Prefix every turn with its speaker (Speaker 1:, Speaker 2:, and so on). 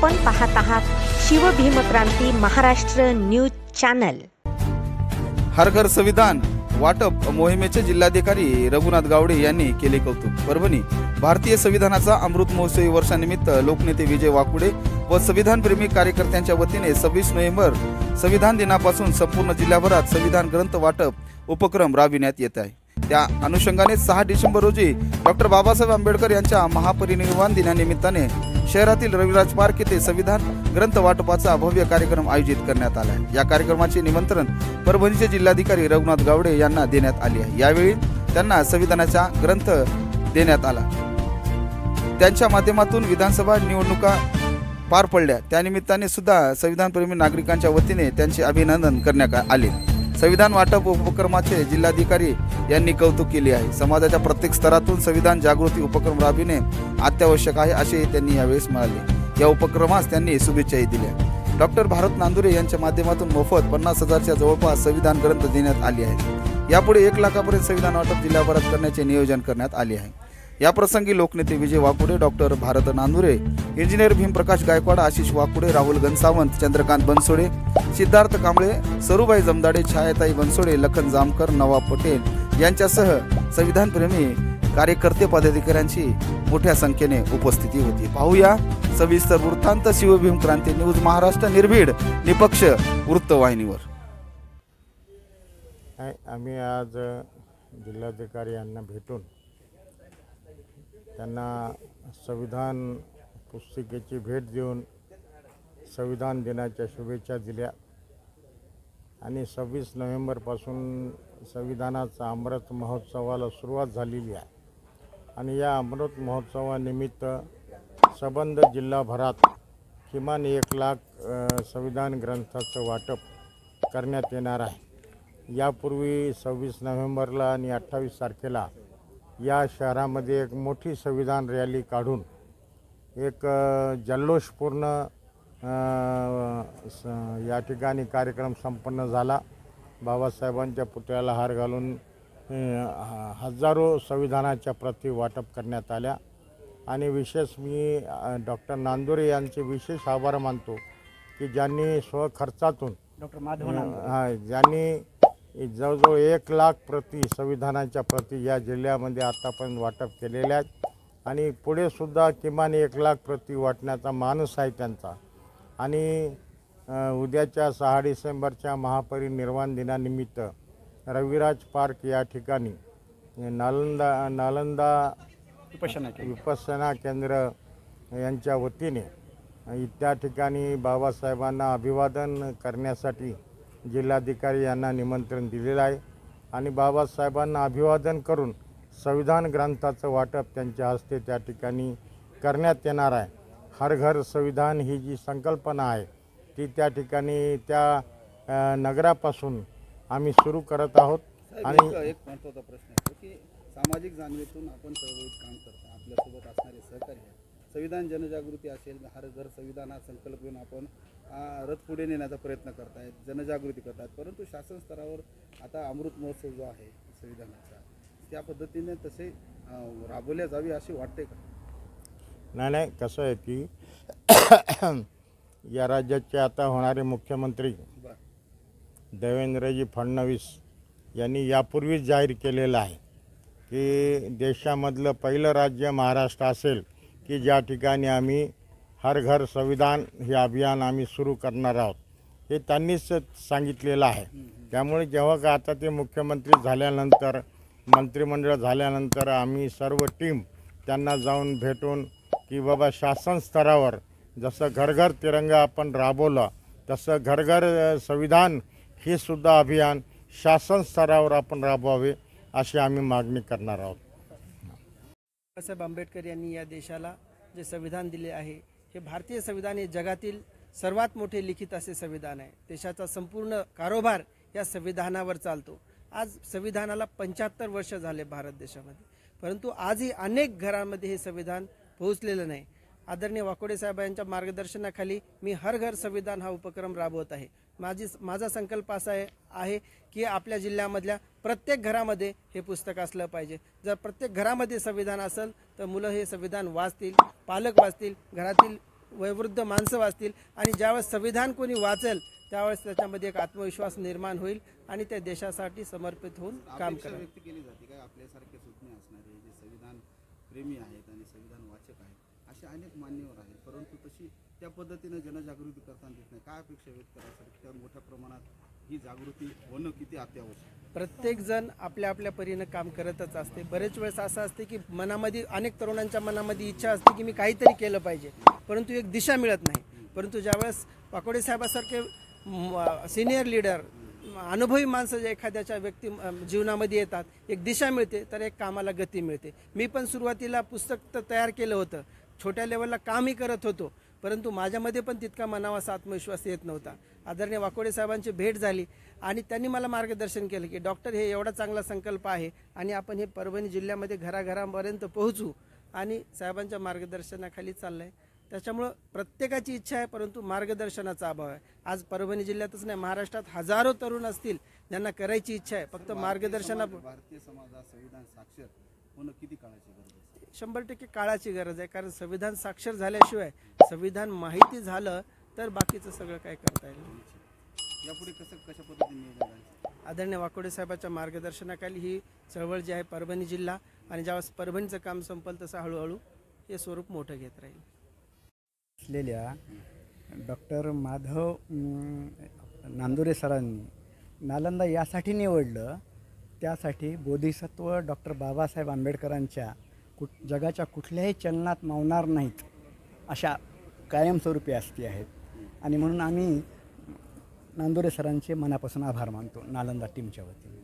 Speaker 1: आपण पाहत आहात शिवभीमक्रांती महाराष्ट्र न्यूज चॅनल।
Speaker 2: हर घर संविधान वाटप मोहिमेचे जिल्हाधिकारी रघुनाथ गावडे यांनी केले कौतुक। परभणी भारतीय संविधानाचा अमृत महोत्सवी वर्षानिमित्त लोकनेते विजय वाकुडे व संविधानप्रेमी कार्यकर्त्यांच्या वतीने 26 नोव्हेंबर संविधान दिनापासून संपूर्ण जिल्ह्याभरात संविधान ग्रंथ वाटप उपक्रम राबविण्यात येत आहे। त्या अनुषंगाने 6 डिसेंबर रोजी डॉक्टर बाबासाहेब आंबेडकर यांच्या महापरिनिर्वाण दिनानिमित्ताने शहरातील रविराज पार्क येथे संविधान ग्रंथ वाटपाचा भव्य कार्यक्रम आयोजित करण्यात आला आहे। या कार्यक्रमाचे निमंत्रण परभणीचे जिल्हाधिकारी रघुनाथ गावडे यांना देण्यात आले आहे। यावेळी त्यांना संविधानाचा ग्रंथ देण्यात आला। त्यांच्या माध्यमातून विधानसभा निवडणुका पार पडल्या, त्यानिमित्ताने सुद्धा संविधानप्रेमी नागरिकांच्या वतीने त्यांचे अभिनंदन करण्यात आले। संविधान वाटप उपक्रमाचे जिल्हाधिकारी यांनी कौतुक केले आहे। समाजाच्या प्रत्येक स्तरातून संविधान जागृती उपक्रम राबविणे अत्यावश्यक आहे असे त्यांनी यावेळी म्हणाले। या उपक्रमास त्यांनी शुभेच्छाही दिल्या। डॉक्टर भारत नांदुरे यांच्या माध्यमातून मोफत 50,000च्या जवळपास संविधान ग्रंथ देण्यात आले आहेत। यापुढे 1 लाखापर्यंत संविधान वाटप जिल्ह्याभरात करण्याचे नियोजन करण्यात आले आहे। या प्रसंगी लोकनेते विजय वाकुडे, डॉक्टर भारत नांदुरे, इंजिनियर भीमप्रकाश गायकवाड, आशिष वाकुडे, राहुल घनसावंत, चंद्रकांत बनसोडे, सिद्धार्थ कांबळे, सरुबाई जमदाडे, छायाताई बनसोडे, लखन जामकर, नवाब पटेल यांच्यासह संविधानप्रेमी कार्यकर्ते पदाधिकाऱ्यांची मोठ्या संख्येने उपस्थिती होती। पाहूया सविस्तर वृत्तांत शिवभीमक्रांती न्यूज महाराष्ट्र निर्भीड निपक्ष वृत्तवाहिनीवर।
Speaker 3: आम्ही आज जिल्हाधिकारी यांना भेटून त्यांना संविधान पुस्तिकेची भेट देऊन संविधान दिनाच्या शुभेच्छा दिल्या आणि 26 नोव्हेंबरपासून संविधानाचा अमृत महोत्सवाला सुरुवात झालेली आहे आणि या अमृत महोत्सवानिमित्त संबंध जिल्हाभरात किमान 1 लाख संविधान ग्रंथाचं वाटप करण्यात येणार आहे। यापूर्वी 26 नोव्हेंबरला आणि 28 तारखेला या शहरामध्ये एक मोठी संविधान रॅली काढून एक जल्लोषपूर्ण या ठिकाणी कार्यक्रम संपन्न झाला। बाबासाहेबांच्या पुतळ्याला हार घालून हजारो संविधानाच्या प्रती वाटप करण्यात आल्या आणि विशेष मी डॉक्टर नांदुरे यांचे विशेष आभार मानतो की ज्यांनी स्वखर्चातून ज्यांनी जवळजवळ 1 लाख प्रती संविधानाच्या प्रती या जिल्ह्यामध्ये आतापर्यंत वाटप केलेल्या आहेत आणि पुढे सुद्धा किमान 1 लाख प्रती वाटण्याचा मानस आहे त्यांचा। आणि उद्याच्या 6 डिसेंबरच्या महापरिनिर्वाण दिनानिमित्त रविराज पार्क या ठिकाणी नालंदा विपश्यना केंद्र यांच्या वतीने त्या ठिकाणी बाबासाहेबांना अभिवादन करण्यासाठी जिल्हाधिकारी यांना निमंत्रण दिलेलं आहे आणि बाबासाहेबांना अभिवादन करून संविधान ग्रंथाचं वाटप त्यांच्या हस्ते त्या ठिकाणी करण्यात येणार आहे। हर घर संविधान ही जी संकल्पना आहे ती त्या ठिकाणी त्या नगरापासून आम्ही सुरू करत आहोत। आणि
Speaker 2: एक महत्त्वाचा प्रश्न आहे की सामाजिक जाणीवेतून आपण चळवळीत काम करता, आपल्यासोबत असणारे सहकारी आहेत, संविधान जनजागृती असेल, हर घर संविधान हा संकल्प घेऊन आपण रथ पुढे नेण्याचा प्रयत्न करतायत, जनजागृती करतात, परंतु शासन स्तरावर आता अमृत महोत्सव जो आहे संविधानाचा त्या पद्धतीने तसे राबवल्या जावी असे वाटते का?
Speaker 3: नाही, कसं आहे की या राज्याचे आता होणारे मुख्यमंत्री देवेंद्रजी फडणवीस यांनी यापूर्वीच जाहीर केलेलं आहे की देशामधलं पहिलं राज्य महाराष्ट्र असेल की ज्या ठिकाणी आम्ही हर घर संविधान हे अभियान आम्ही सुरू करणार आहोत, हे त्यांनीच सांगितलेलं आहे। त्यामुळे जेव्हा का आता ते मुख्यमंत्री झाल्यानंतर मंत्रिमंडळ झाल्यानंतर आम्ही सर्व टीम त्यांना जाऊन भेटून की बाबा शासन स्तरावर जसं घर तिरंगा आपण राबवलं तसं घर संविधान हे सुद्धा अभियान शासन स्तरावर आपण राबवावे अशी आम्ही मागणी करणार आहोत।
Speaker 4: बाबासाहेब आंबेडकर यांनी या देशाला जे संविधान दिले आहे हे भारतीय संविधान हे जगातील सर्वात मोठे लिखित असे संविधान आहे। देशाचा संपूर्ण कारोबार या संविधानावर चालतो। आज संविधानाला 75 वर्ष झाले भारत देशामध्ये, परंतु आजही अनेक घरांमध्ये हे संविधान पोहोचलेलं नाही। आदरणीय वाकुडे साहेब यांच्या मार्गदर्शनाखाली मी हर घर संविधान हा उपक्रम राबवत आहे। माझा संकल्प असा आहे की आपल्या जिल्ह्यामधल्या प्रत्येक घरामध्ये हे पुस्तक असलं पाहिजे। जर प्रत्येक घरामध्ये संविधान असेल तर मुलं हे संविधान वाचतील, पालक वाचतील, घरातील वयोवृद्ध माणसं वाचतील आणि ज्यावेळेस संविधान कोणी वाचेल त्यावेळेस त्याच्यामध्ये एक आत्मविश्वास निर्माण होईल आणि त्या देशासाठी समर्पित होऊन काम
Speaker 2: अपेक्षा
Speaker 4: करेल.
Speaker 2: व्यक्त केली जाते काय आपल्यासारखे सुज्ञ असणारे जे संविधान प्रेमी आहेत आणि संविधान वाचक आहेत असे अनेक मान्यवर आहेत, परंतु तशी त्या पद्धतीने जनजागृती करताना दिसत नाही. काय अपेक्षा व्यक्त करायसाठी त्या मोठ्या प्रमाणात ही जागृती होणं किती अत्यावश्यक?
Speaker 4: प्रत्येक जण आपल्या आपल्या परीनं काम करतच असते. बरेच वेळेस असं असते की मनामध्ये अनेक तरुणांच्या मनामध्ये इच्छा असते की मी काहीतरी केलं पाहिजे, परंतु एक दिशा मिळत नाही. परंतु ज्यावेळेस वाकोडे साहेबासारखे सिनियर लीडर अनुभवी माणसं जे एखाद्याच्या व्यक्ती जीवनामध्ये येतात, एक दिशा मिळते, तर एक कामाला गती मिळते. मी पण सुरुवातीला पुस्तक तर तयार केलं होतं, छोट्या लेवलला कामही करत होतो, परंतु माझ्यामध्ये पण तितका मनावासा आत्मविश्वास येत नव्हता. आदरणीय वाकोडे साहेबांची भेट झाली आणि त्यांनी मला मार्गदर्शन केलं की डॉक्टर हे एवढा चांगला संकल्प आहे आणि आपण हे परभणी जिल्ह्यामध्ये घराघरापर्यंत पोहोचू आणि साहेबांच्या मार्गदर्शनाखाली चाललं आहे. त्याच्यामुळं प्रत्येकाची इच्छा आहे, परंतु मार्गदर्शनाचा अभाव आहे. आज परभणी जिल्ह्यातच नाही, महाराष्ट्रात हजारो तरुण असतील ज्यांना करायची इच्छा आहे, फक्त मार्गदर्शना.
Speaker 2: भारतीय समाजात संविधान साक्षर होणं किती काळाची गरज आहे?
Speaker 4: 100% काळाची गरज आहे, कारण संविधान साक्षर झाल्याशिवाय, संविधान माहिती झालं तर बाकीचं सगळं काय करता येईल.
Speaker 2: यापुढे कशा पद्धतीने नियोजन आहे?
Speaker 4: आदरणीय वाकोडे साहेबांच्या मार्गदर्शनाखाली ही चळवळ जी आहे परभणी जिल्हा आणि ज्यावेळेस परभणीचं काम संपल तसं हळूहळू हे स्वरूप मोठं घेत राहील.
Speaker 5: असलेल्या डॉक्टर माधव नांदुरे सरांनी नालंदा यासाठी निवडलं, त्यासाठी बोधिसत्व डॉक्टर बाबासाहेब आंबेडकरांच्या जगाच्या कुठल्याही चलनात मावणार नाहीत अशा कायमस्वरूपी आस्ती आहेत आणि म्हणून आम्ही नांदुरे सरांचे मनापासून आभार मानतो नालंदा टीमच्या वतीने.